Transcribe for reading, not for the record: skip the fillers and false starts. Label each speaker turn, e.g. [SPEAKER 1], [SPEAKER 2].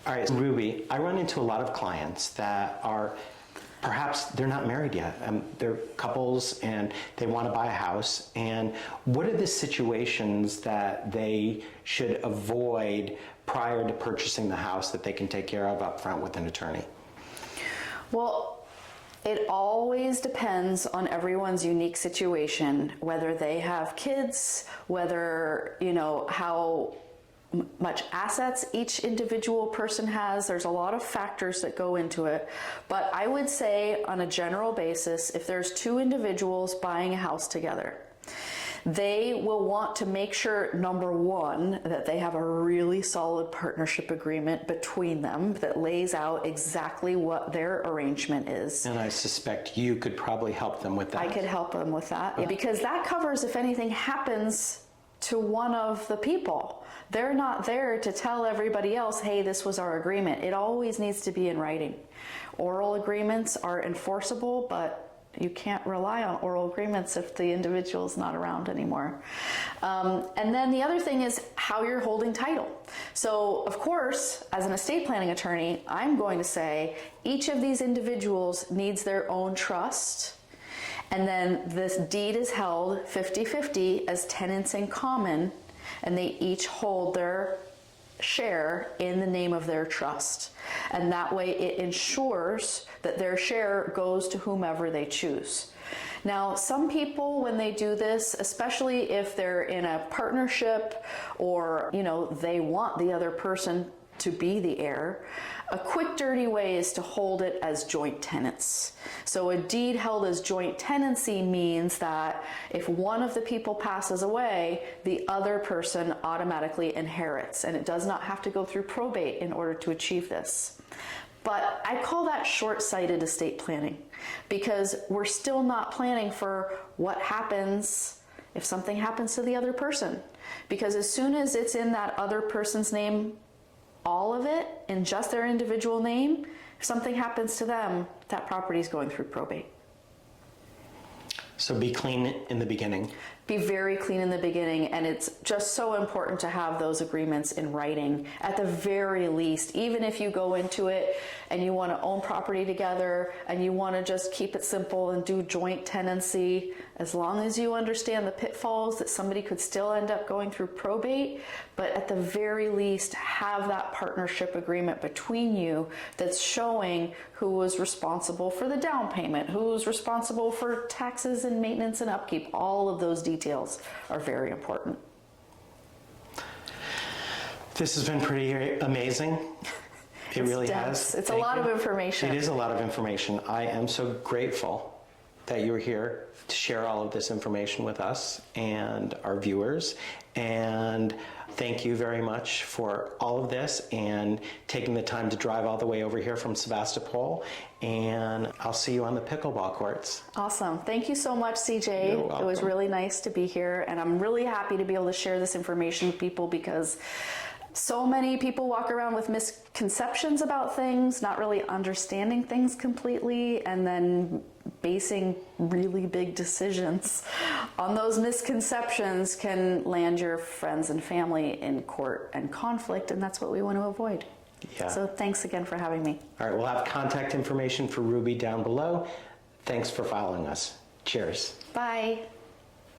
[SPEAKER 1] All right, Ruby, I run into a lot of clients that are, perhaps they're not married yet. They're couples and they want to buy a house. And what are the situations that they should avoid prior to purchasing the house that they can take care of up front with an attorney?
[SPEAKER 2] Well, it always depends on everyone's unique situation, whether they have kids, whether, how much assets each individual person has. There's a lot of factors that go into it. But I would say on a general basis, if there's two individuals buying a house together, they will want to make sure, number one, that they have a really solid partnership agreement between them that lays out exactly what their arrangement is.
[SPEAKER 1] And I suspect you could probably help them with that.
[SPEAKER 2] I could help them with that, because that covers if anything happens to one of the people. They're not there to tell everybody else, hey, this was our agreement. It always needs to be in writing. Oral agreements are enforceable, but you can't rely on oral agreements if the individual's not around anymore. And then the other thing is how you're holding title. So of course, as an estate planning attorney, I'm going to say each of these individuals needs their own trust. And then this deed is held 50-50 as tenants in common, and they each hold their share in the name of their trust. And that way it ensures that their share goes to whomever they choose. Now, some people, when they do this, especially if they're in a partnership or, they want the other person to be the heir, a quick, dirty way is to hold it as joint tenants. So a deed held as joint tenancy means that if one of the people passes away, the other person automatically inherits, and it does not have to go through probate in order to achieve this. But I call that short-sighted estate planning, because we're still not planning for what happens if something happens to the other person. Because as soon as it's in that other person's name, all of it in just their individual name, if something happens to them, that property is going through probate.
[SPEAKER 1] So be clean in the beginning.
[SPEAKER 2] Be very clean in the beginning, and it's just so important to have those agreements in writing at the very least. Even if you go into it and you want to own property together and you want to just keep it simple and do joint tenancy, as long as you understand the pitfalls that somebody could still end up going through probate, but at the very least have that partnership agreement between you that's showing who was responsible for the down payment, who was responsible for taxes and maintenance and upkeep. All of those details are very important.
[SPEAKER 1] This has been pretty amazing. It really has.
[SPEAKER 2] It's a lot of information.
[SPEAKER 1] It is a lot of information. I am so grateful that you were here to share all of this information with us and our viewers. And thank you very much for all of this and taking the time to drive all the way over here from Sevastopol. And I'll see you on the pickleball courts.
[SPEAKER 2] Awesome. Thank you so much, CJ.
[SPEAKER 1] You're welcome.
[SPEAKER 2] It was really nice to be here, and I'm really happy to be able to share this information with people, because so many people walk around with misconceptions about things, not really understanding things completely, and then basing really big decisions on those misconceptions can land your friends and family in court and conflict, and that's what we want to avoid.
[SPEAKER 1] Yeah.
[SPEAKER 2] So thanks again for having me.
[SPEAKER 1] All right, we'll have contact information for Ruby down below. Thanks for following us. Cheers.
[SPEAKER 2] Bye.